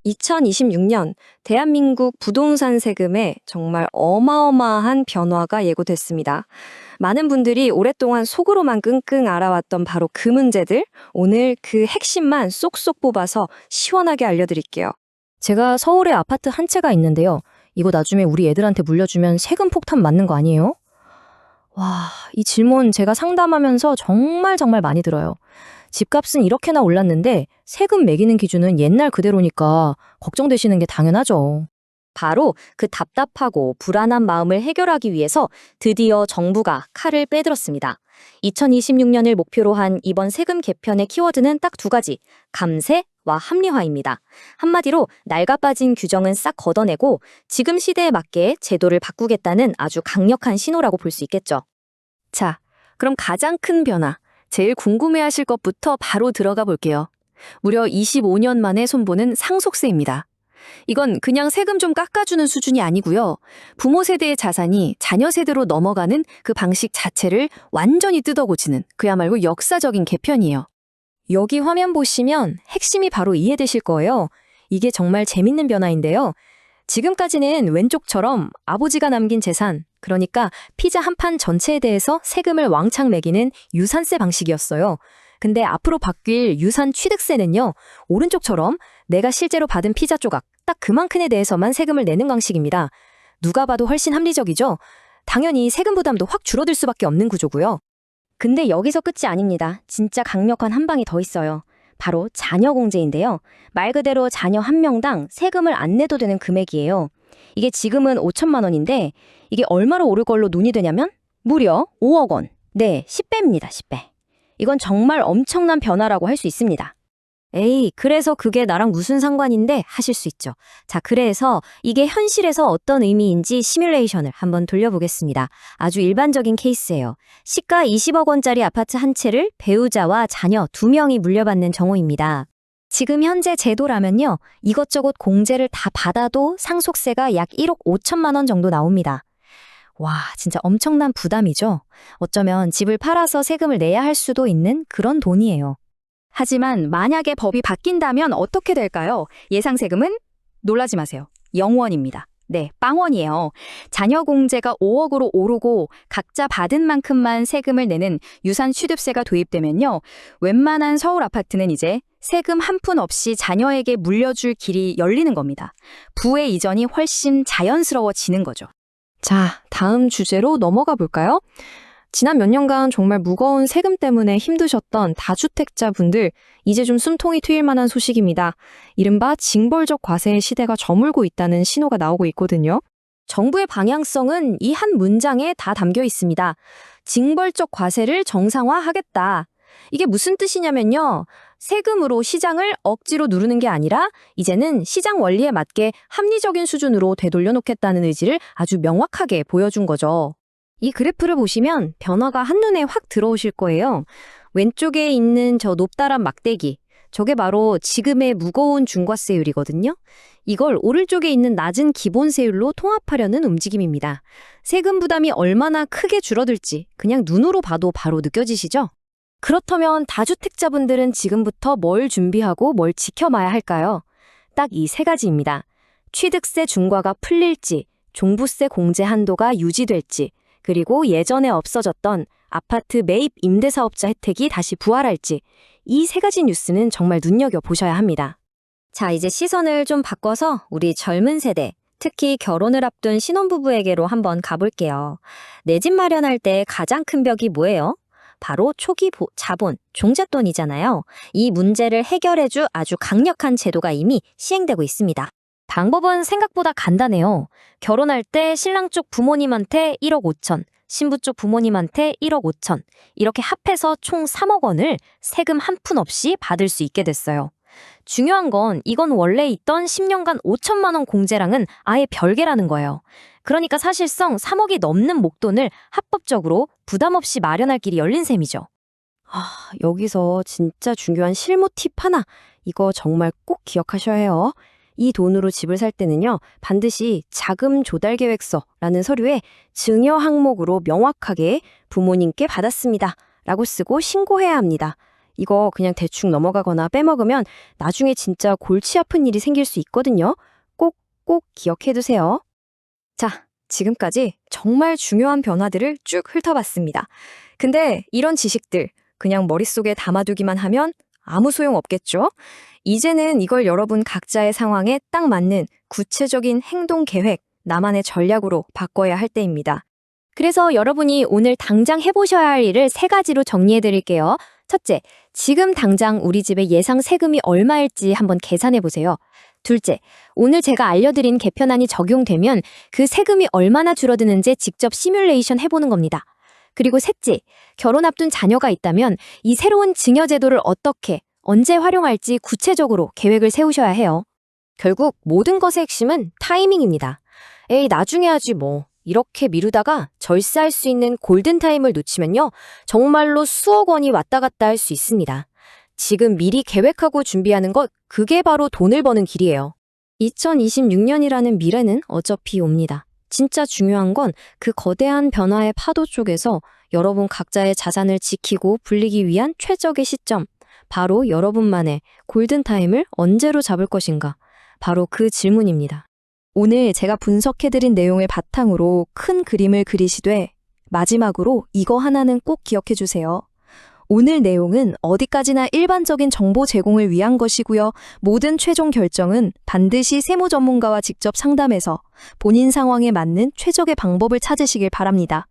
2026년 대한민국 부동산 세금에 정말 어마어마한 변화가 예고됐습니다. 많은 분들이 오랫동안 속으로만 끙끙 앓아왔던 바로 그 문제들, 오늘 그 핵심만 쏙쏙 뽑아서 시원하게 알려드릴게요. 제가 서울에 아파트 한 채가 있는데요. 이거 나중에 우리 애들한테 물려주면 세금 폭탄 맞는 거 아니에요? 와, 이 질문 제가 상담하면서 정말 많이 들어요. 집값은 이렇게나 올랐는데 세금 매기는 기준은 옛날 그대로니까 걱정되시는 게 당연하죠. 바로 그 답답하고 불안한 마음을 해결하기 위해서 드디어 정부가 칼을 빼들었습니다. 2026년을 목표로 한 이번 세금 개편의 키워드는 딱 두 가지, 감세와 합리화입니다. 한마디로 낡아빠진 규정은 싹 걷어내고 지금 시대에 맞게 제도를 바꾸겠다는 아주 강력한 신호라고 볼 수 있겠죠. 자, 그럼 가장 큰 변화, 제일 궁금해하실 것부터 바로 들어가 볼게요. 무려 25년 만에 손보는 상속세입니다. 이건 그냥 세금 좀 깎아주는 수준이 아니고요. 부모 세대의 자산이 자녀 세대로 넘어가는 그 방식 자체를 완전히 뜯어고치는 그야말로 역사적인 개편이에요. 여기 화면 보시면 핵심이 바로 이해되실 거예요. 이게 정말 재밌는 변화인데요. 지금까지는 왼쪽처럼 아버지가 남긴 재산, 그러니까 피자 한 판 전체에 대해서 세금을 왕창 매기는 유산세 방식이었어요. 근데 앞으로 바뀔 유산 취득세는요, 오른쪽처럼 내가 실제로 받은 피자 조각, 딱 그만큼에 대해서만 세금을 내는 방식입니다. 누가 봐도 훨씬 합리적이죠? 당연히 세금 부담도 확 줄어들 수밖에 없는 구조고요. 근데 여기서 끝이 아닙니다. 진짜 강력한 한 방이 더 있어요. 바로 자녀 공제인데요. 말 그대로 자녀 한 명당 세금을 안 내도 되는 금액이에요. 이게 지금은 5천만 원인데 이게 얼마로 오를 걸로 논의되냐면 무려 5억 원. 네, 10배입니다, 10배. 이건 정말 엄청난 변화라고 할 수 있습니다. 에이, 그래서 그게 나랑 무슨 상관인데 하실 수 있죠. 자, 그래서 이게 현실에서 어떤 의미인지 시뮬레이션을 한번 돌려보겠습니다. 아주 일반적인 케이스예요. 시가 20억 원짜리 아파트 한 채를 배우자와 자녀 2명이 물려받는 경우입니다. 지금 현재 제도라면요, 이것저것 공제를 다 받아도 상속세가 약 1억 5천만 원 정도 나옵니다. 와, 진짜 엄청난 부담이죠. 어쩌면 집을 팔아서 세금을 내야 할 수도 있는 그런 돈이에요. 하지만 만약에 법이 바뀐다면 어떻게 될까요? 예상 세금은 놀라지 마세요. 0원입니다. 네, 빵원이에요. 자녀 공제가 5억으로 오르고 각자 받은 만큼만 세금을 내는 유산 취득세가 도입되면요, 웬만한 서울 아파트는 이제 세금 한 푼 없이 자녀에게 물려줄 길이 열리는 겁니다. 부의 이전이 훨씬 자연스러워지는 거죠. 자, 다음 주제로 넘어가 볼까요? 지난 몇 년간 정말 무거운 세금 때문에 힘드셨던 다주택자분들, 이제 좀 숨통이 트일 만한 소식입니다. 이른바 징벌적 과세의 시대가 저물고 있다는 신호가 나오고 있거든요. 정부의 방향성은 이 한 문장에 다 담겨 있습니다. 징벌적 과세를 정상화하겠다. 이게 무슨 뜻이냐면요, 세금으로 시장을 억지로 누르는 게 아니라 이제는 시장 원리에 맞게 합리적인 수준으로 되돌려 놓겠다는 의지를 아주 명확하게 보여준 거죠. 이 그래프를 보시면 변화가 한눈에 확 들어오실 거예요. 왼쪽에 있는 저 높다란 막대기, 저게 바로 지금의 무거운 중과세율이거든요. 이걸 오른쪽에 있는 낮은 기본세율로 통합하려는 움직임입니다. 세금 부담이 얼마나 크게 줄어들지 그냥 눈으로 봐도 바로 느껴지시죠? 그렇다면 다주택자분들은 지금부터 뭘 준비하고 뭘 지켜봐야 할까요? 딱 이 세 가지입니다. 취득세 중과가 풀릴지, 종부세 공제 한도가 유지될지, 그리고 예전에 없어졌던 아파트 매입 임대사업자 혜택이 다시 부활할지, 이 세 가지 뉴스는 정말 눈여겨보셔야 합니다. 자, 이제 시선을 좀 바꿔서 우리 젊은 세대, 특히 결혼을 앞둔 신혼부부에게로 한번 가볼게요. 내 집 마련할 때 가장 큰 벽이 뭐예요? 바로 초기 자본, 종잣돈이잖아요. 이 문제를 해결해줄 아주 강력한 제도가 이미 시행되고 있습니다. 방법은 생각보다 간단해요. 결혼할 때 신랑 쪽 부모님한테 1억 5천, 신부 쪽 부모님한테 1억 5천, 이렇게 합해서 총 3억 원을 세금 한 푼 없이 받을 수 있게 됐어요. 중요한 건 이건 원래 있던 10년간 5천만 원 공제랑은 아예 별개라는 거예요. 그러니까 사실상 3억이 넘는 목돈을 합법적으로 부담 없이 마련할 길이 열린 셈이죠. 여기서 진짜 중요한 실무 팁 하나, 이거 정말 꼭 기억하셔야 해요. 이 돈으로 집을 살 때는요, 반드시 자금 조달 계획서라는 서류에 증여 항목으로 명확하게 부모님께 받았습니다 라고 쓰고 신고해야 합니다. 이거 그냥 대충 넘어가거나 빼먹으면 나중에 진짜 골치 아픈 일이 생길 수 있거든요. 꼭 기억해두세요. 자, 지금까지 정말 중요한 변화들을 쭉 훑어봤습니다. 근데 이런 지식들 그냥 머릿속에 담아두기만 하면 아무 소용 없겠죠? 이제는 이걸 여러분 각자의 상황에 딱 맞는 구체적인 행동 계획, 나만의 전략으로 바꿔야 할 때입니다. 그래서 여러분이 오늘 당장 해보셔야 할 일을 3가지로 정리해드릴게요. 첫째, 지금 당장 우리 집의 예상 세금이 얼마일지 한번 계산해보세요. 둘째, 오늘 제가 알려드린 개편안이 적용되면 그 세금이 얼마나 줄어드는지 직접 시뮬레이션 해보는 겁니다. 그리고 셋째, 결혼 앞둔 자녀가 있다면 이 새로운 증여제도를 어떻게, 언제 활용할지 구체적으로 계획을 세우셔야 해요. 결국 모든 것의 핵심은 타이밍입니다. 에이, 나중에 하지 뭐. 이렇게 미루다가 절세할 수 있는 골든타임을 놓치면요. 정말로 수억 원이 왔다 갔다 할 수 있습니다. 지금 미리 계획하고 준비하는 것, 그게 바로 돈을 버는 길이에요. 2026년이라는 미래는 어차피 옵니다. 진짜 중요한 건 그 거대한 변화의 파도 쪽에서 여러분 각자의 자산을 지키고 불리기 위한 최적의 시점, 바로 여러분만의 골든타임을 언제로 잡을 것인가? 바로 그 질문입니다. 오늘 제가 분석해드린 내용을 바탕으로 큰 그림을 그리시되 마지막으로 이거 하나는 꼭 기억해주세요. 오늘 내용은 어디까지나 일반적인 정보 제공을 위한 것이고요. 모든 최종 결정은 반드시 세무 전문가와 직접 상담해서 본인 상황에 맞는 최적의 방법을 찾으시길 바랍니다.